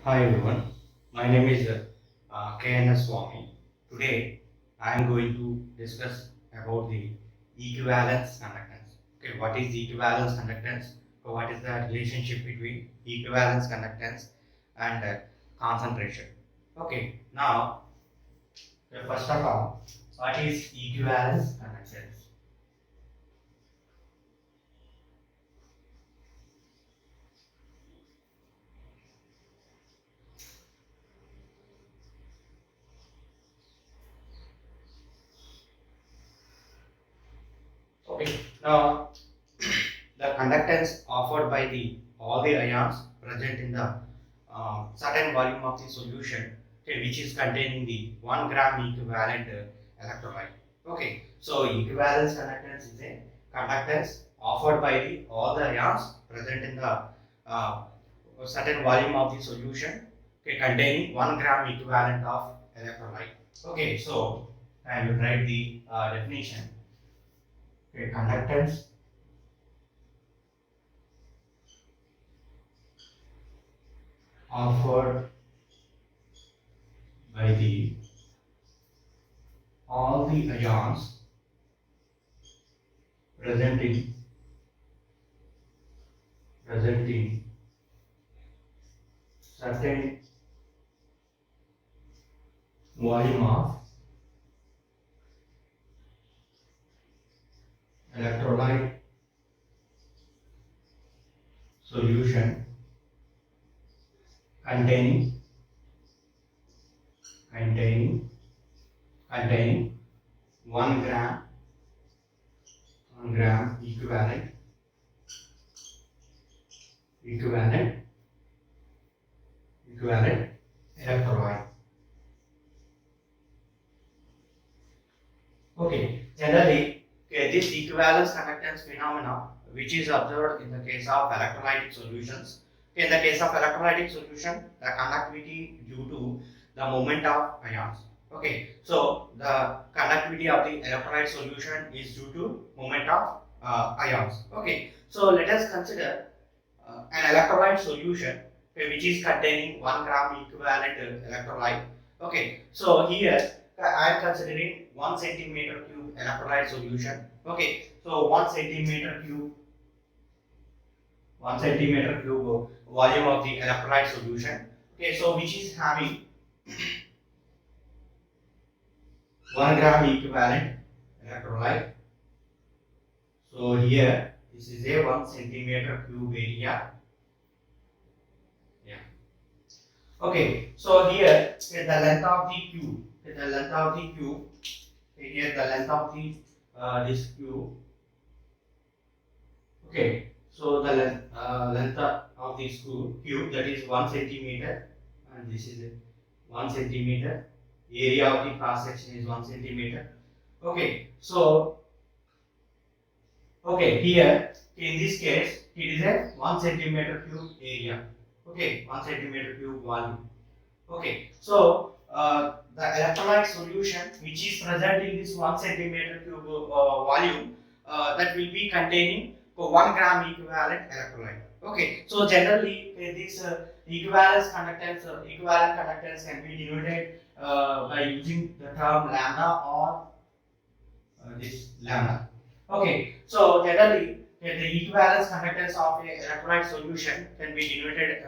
Hi everyone, my name is KNS Swami. Today I am going to discuss about the equivalence conductance. Okay, what is equivalence conductance? So what is the relationship between equivalence conductance and concentration? Okay, now first of all, what is equivalence conductance? Okay, now the conductance offered by the all the ions present in the certain volume of the solution, okay, which is containing the 1 gram equivalent electrolyte. Okay, so equivalence conductance is a conductance offered by the all the ions present in the uh, certain volume of the solution, okay, containing 1 gram equivalent of electrolyte. Okay, so I will write the definition. Okay, conductance offered by the all the ions present in certain volume of electrolyte solution containing containing containing 1 gram 1 gram equivalent equivalent electrolyte. Okay, generally, okay, this equivalence conductance phenomena, which is observed in the case of electrolytic solutions. Okay, in the case of electrolytic solution, the conductivity due to the movement of ions. Okay, so the conductivity of the electrolyte solution is due to movement of ions. Okay, so let us consider an electrolyte solution, okay, which is containing 1 gram equivalent electrolyte. Okay, so here I am considering 1 centimeter cube electrolyte solution. Okay, so 1 centimeter cube volume of the electrolyte solution. Okay, so which is having 1 gram equivalent electrolyte. So here this is a 1 centimeter cube area. Yeah. Okay, so here the length of the cube, the length of the cube, here the length of the this cube. Okay, so the length of this cube, that is 1 centimeter, and this is 1 centimeter. Area of the cross section is 1 centimeter. Okay, so okay, here in this case it is a 1 centimeter cube area. Okay, 1 centimeter cube volume. Okay, so the electrolyte solution which is present in this 1 centimeter cube volume, that will be containing 1 gram equivalent electrolyte. Okay, so generally this equivalent conductance can be denoted by using the term lambda or this lambda. Okay, so generally the equivalence conductance of a electrolyte solution can be denoted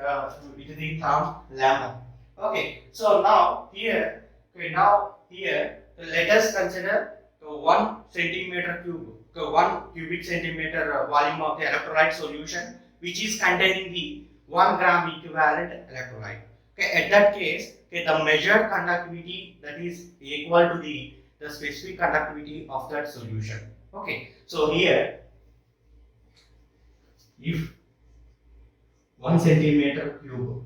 with the term lambda. Okay, so now here let us consider the 1 centimeter cube, 1 cubic centimeter volume of the electrolyte solution which is containing the 1 gram equivalent electrolyte. Okay, at that case, okay, the measured conductivity, that is equal to the specific conductivity of that solution. Okay, so here if 1 centimeter cube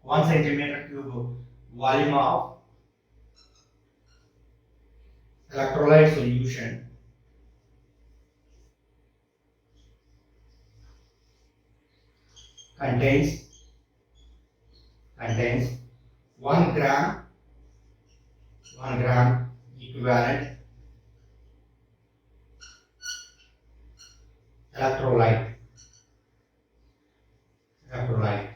1 centimeter cube volume of electrolyte solution contains contains 1 gram 1 gram equivalent electrolyte electrolyte.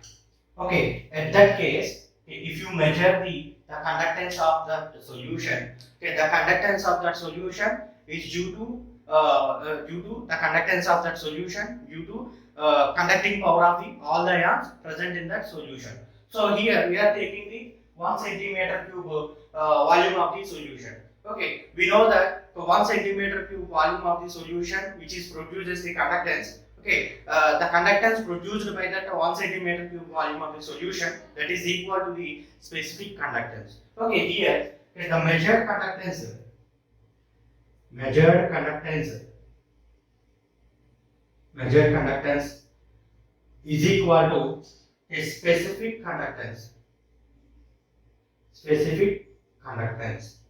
Okay, at that case, if you measure the conductance of the solution, okay, the conductance of that solution is due to the conductance of that solution due to conducting power of the all the ions present in that solution. So here we are taking the 1 centimeter cube volume of the solution. Okay, we know that the 1 centimeter cube volume of the solution which is produces the conductance. Okay, the conductance produced by that 1 centimeter cube volume of the solution, that is equal to the specific conductance. Okay, here the measured conductance, measured conductance is equal to a specific conductance, specific conductance.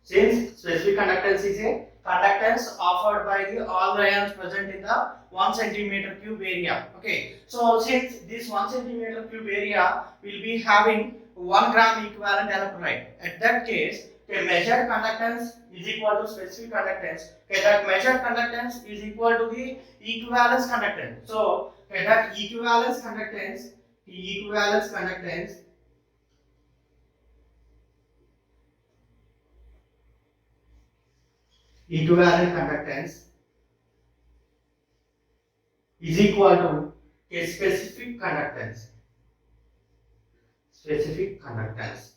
Since specific conductance is a conductance offered by the all the ions present in the 1 centimeter cube area. Okay, so since this 1 centimeter cube area will be having 1 gram equivalent electrolyte, at that case, okay, measured conductance is equal to specific conductance. Okay, that measured conductance is equal to the equivalence conductance. So, okay, that equivalence conductance, the equivalence conductance equivalent conductance is equal to a specific conductance. Specific conductance.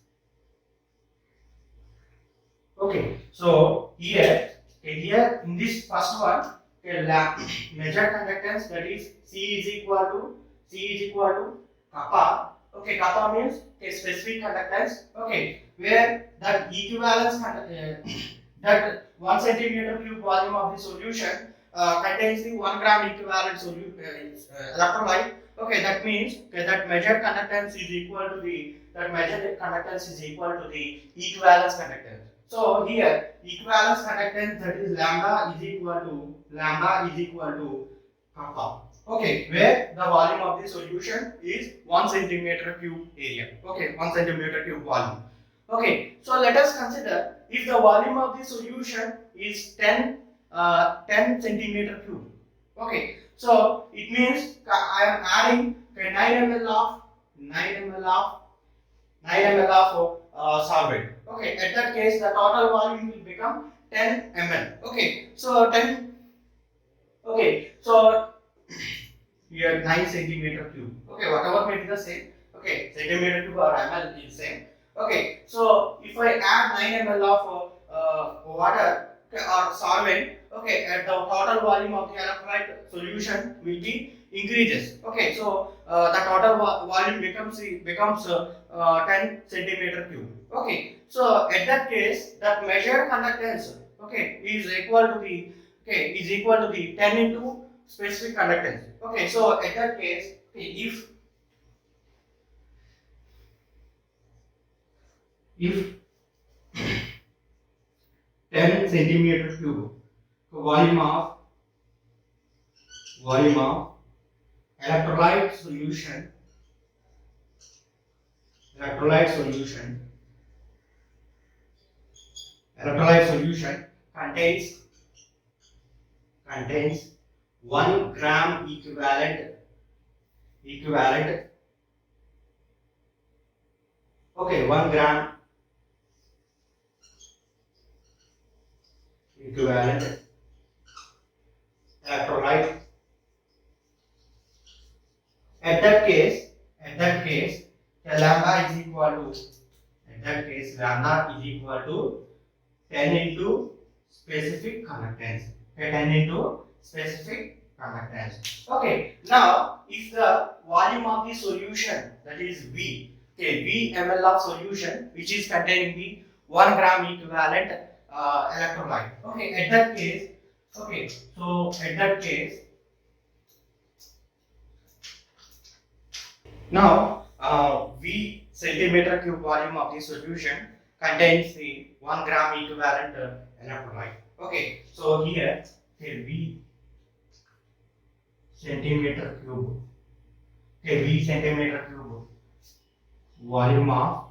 Okay, so here in this first one, measured conductance, that is C is equal to kappa. Okay, kappa means a specific conductance. Okay, where that equivalence that 1 centimeter cube volume of the solution contains the 1 gram equivalent electrolyte. Okay, that means that measured conductance is equal to the equivalence conductance. So here equivalence conductance, that is lambda is equal to kappa. Okay, where the volume of the solution is 1 centimeter cube area. Okay, 1 centimeter cube volume. Okay, so let us consider if the volume of the solution is 10 centimeter cube. Okay, so it means I am adding 9 ml of 9 ml of solvent. Okay, at that case the total volume will become 10 ml. Okay, so 10. Okay, so here 9 centimeter cube. Okay, whatever may be the same. Okay, centimeter cube or ml is same. Okay, so if I add 9 ml of water or solvent, okay, at the total volume of the electrolyte solution will be increases. Okay, so the total volume becomes 10 centimeter cube. Okay, so at that case, that measured conductance, okay, is equal to the 10 into specific conductance. Okay, so at that case, if 10 centimeter cube volume of electrolyte solution contains 1 gram equivalent okay, 1 gram equivalent electrolyte. At that case, lambda is equal to 10 into specific conductance. Okay, 10 into specific conductance. Okay, now if the volume of the solution, that is V, okay, V ml of solution which is containing the 1 gram equivalent electrolyte. Okay, at that case, now V centimeter cube volume of the solution contains the 1 gram equivalent electrolyte. Okay, so here V centimeter cube, volume of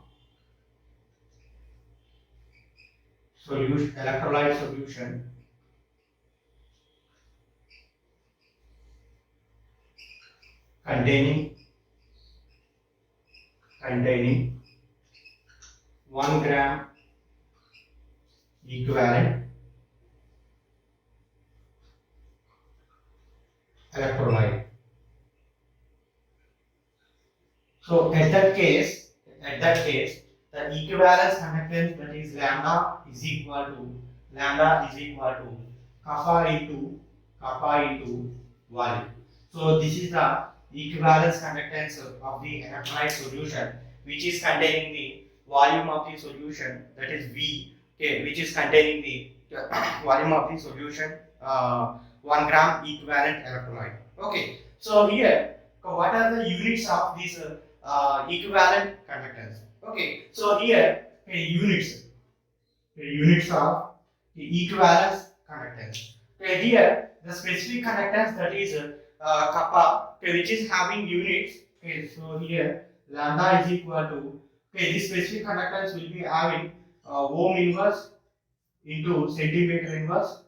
electrolyte solution containing containing 1 gram equivalent electrolyte. So at that case, the equivalence conductance, that is lambda is equal to kappa into volume. So this is the equivalence conductance of the electrolyte solution, which is containing the volume of the solution, that is V, okay, which is containing the volume of the solution, 1 gram equivalent electrolyte. Okay, so here what are the units of this equivalent conductance? Okay, so here units of the equivalence conductance. Okay, here the specific conductance, that is kappa, okay, which is having units. Okay, so here lambda is equal to, okay, this specific conductance will be having ohm inverse into centimeter inverse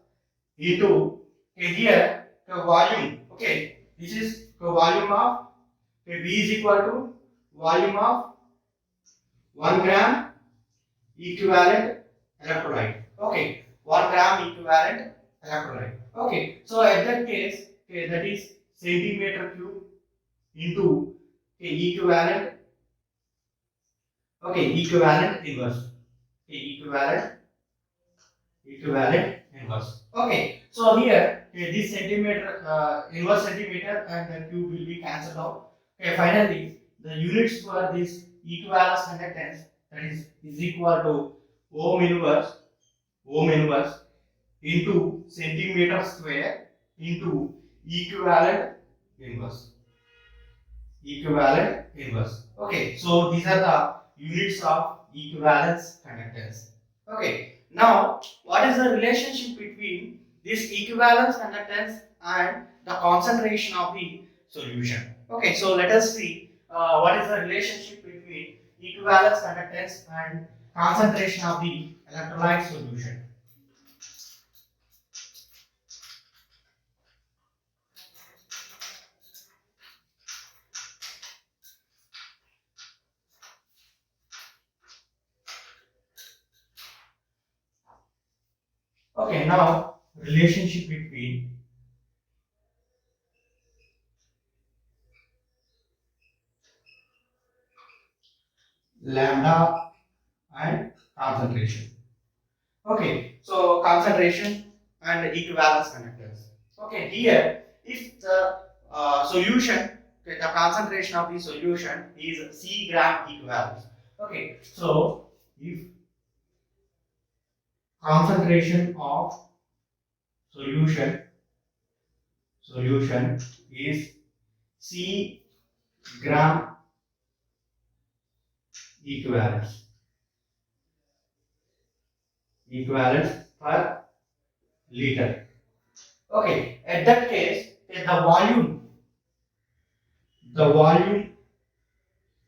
into, okay, here the volume. Okay, this is the volume of, okay, V is equal to volume of 1 gram equivalent electrolyte. Okay, 1 gram equivalent electrolyte. Okay, so at that case, okay, that is centimeter cube into, okay, equivalent, okay, equivalent inverse, okay, equivalent inverse. Okay, so here, okay, this centimeter, inverse centimeter and the cube will be cancelled out. Okay, finally the units for this equivalence conductance, that is equal to ohm inverse into centimeter square into equivalent inverse. Okay, so these are the units of equivalence conductance. Okay, now what is the relationship between this equivalence conductance and the concentration of the solution? Okay, so let us see what is the relationship between equivalence conductance and concentration of the electrolyte solution. Okay, now relationship between lambda and concentration. Okay, so concentration and equivalence conductance. Okay, here if the solution, okay, the concentration of the solution is C gram equivalence. Okay, so if concentration of solution is C gram equivalence per liter. Okay, at that case, okay, the volume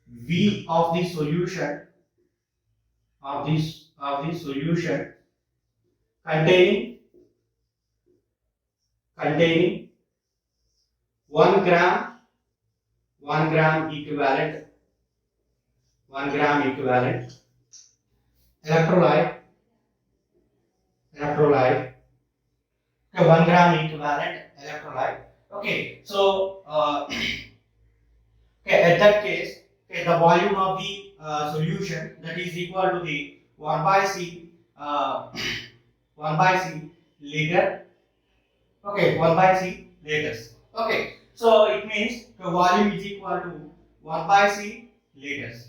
V of the solution containing 1 gram equivalent electrolyte, okay, 1 gram equivalent electrolyte. Okay, so okay, at that case, okay, the volume of the solution, that is equal to the 1 by C liter. Okay, 1 by C liters. Okay, so it means the volume is equal to 1 by C liters.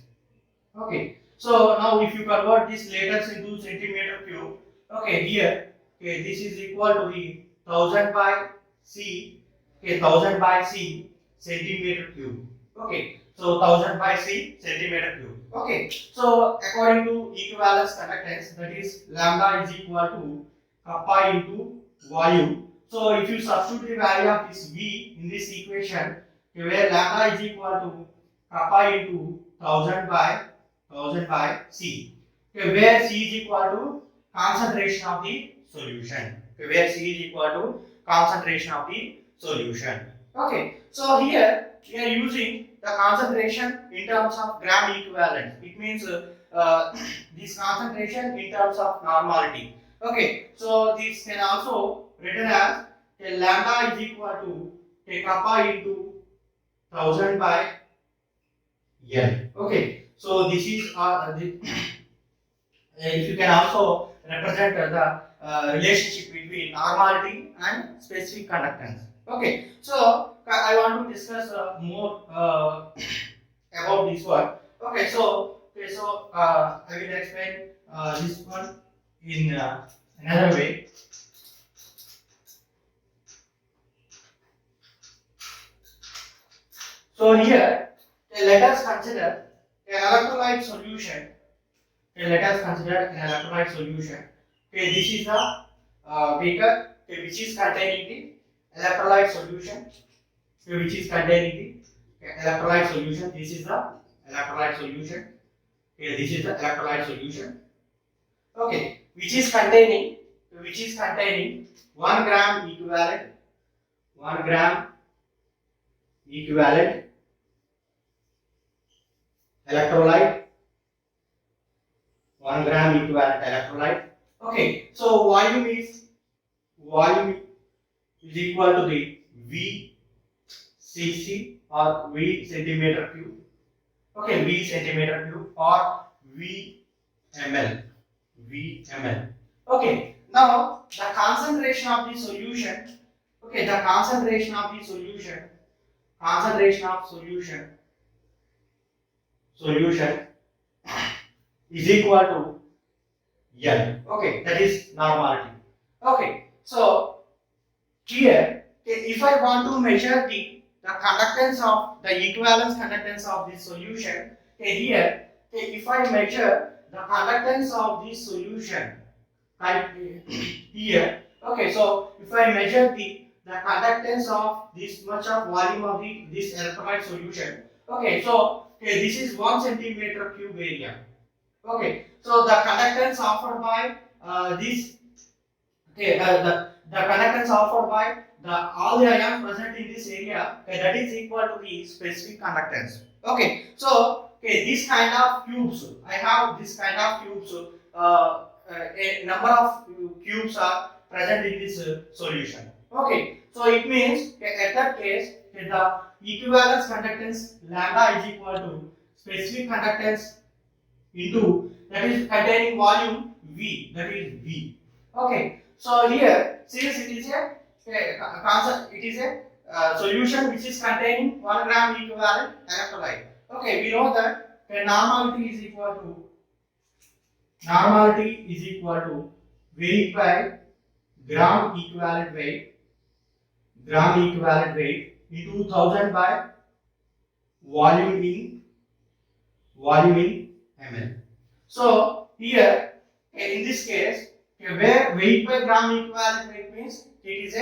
Okay, so now if you convert these liters into centimeter cube, okay, here, okay, this is equal to the 1000 by C, okay, 1000 by C centimeter cube. Okay, so 1000 by C centimeter cube. Okay, so according to equivalence conductance, that is lambda is equal to kappa into volume. So if you substitute the value of this V in this equation, okay, where lambda is equal to kappa into 1000 by C, okay, where C is equal to concentration of the solution. Okay, where C is equal to concentration of the solution. Okay, so here we are using the concentration in terms of gram equivalent. It means this concentration in terms of normality. Okay, so this can also written as lambda is equal to kappa into 1000 by N. Okay, so this is if you can also represent the relationship between normality and specific conductance. Okay, so I want to discuss more about this one. Okay, so I will explain this one in another way. So here, let us consider an electrolyte solution. Let us consider an electrolyte solution. Okay, this is the beaker which is containing the electrolyte solution. Which is containing the electrolyte solution. This is the electrolyte solution. Okay, this is the electrolyte solution. Okay, which is containing 1 gram equivalent, 1 gram equivalent electrolyte, 1 gram equivalent electrolyte. Okay, so volume is equal to the V cc or V centimeter cube. Okay, V centimeter cube or V ml. Okay, now the concentration of the solution. Okay, the concentration of the solution is equal to N. Okay, that is normality. Okay, so here, if I want to measure the conductance of the equivalence conductance of this solution, here, if I measure the conductance of this solution, here, okay, so if I measure the conductance of this much of volume of this electrolyte solution, okay, so this is 1 centimeter cube area. Okay, so the conductance offered by this, okay, the conductance offered by all the ions present in this area, okay, that is equal to the specific conductance. Okay, so this kind of cubes, I have this kind of cubes. A number of cubes are present in this solution. Okay, so it means at that case the equivalence conductance lambda is equal to specific conductance into that is containing volume V, that is V. Okay, so here since it is a solution which is containing 1 gram equivalent electrolyte. Okay, we know that normality is equal to weight by gram equivalent weight into 1000 by volume in ml. So here in this case, where weight by gram equivalent weight means it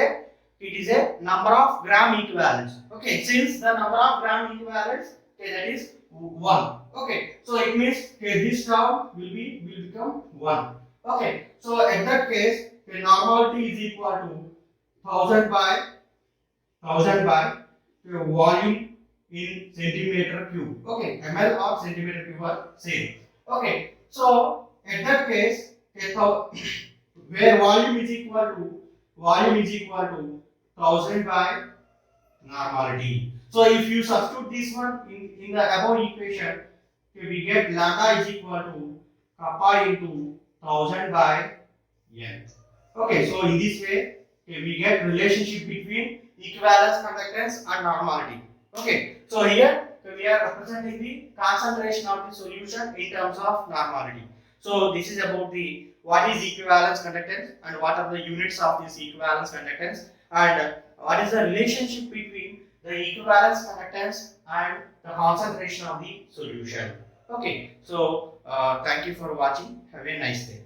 is a number of gram equivalents. Okay, since the number of gram equivalents, that is 1. Okay, so it means this term will become 1. Okay, so at that case the normality is equal to 1000 by volume in centimeter cube. Okay, ml or centimeter cube are same. Okay, so at that case, where volume is equal to 1000 by normality. So if you substitute this one in the above equation, we get lambda is equal to kappa into 1000 by N. Okay, so in this way, we get relationship between equivalence conductance and normality. Okay, so here we are representing the concentration of the solution in terms of normality. So this is about the what is equivalence conductance and what are the units of this equivalence conductance and what is the relationship between the equivalence conductance and the concentration of the solution. Okay, so thank you for watching. Have a nice day.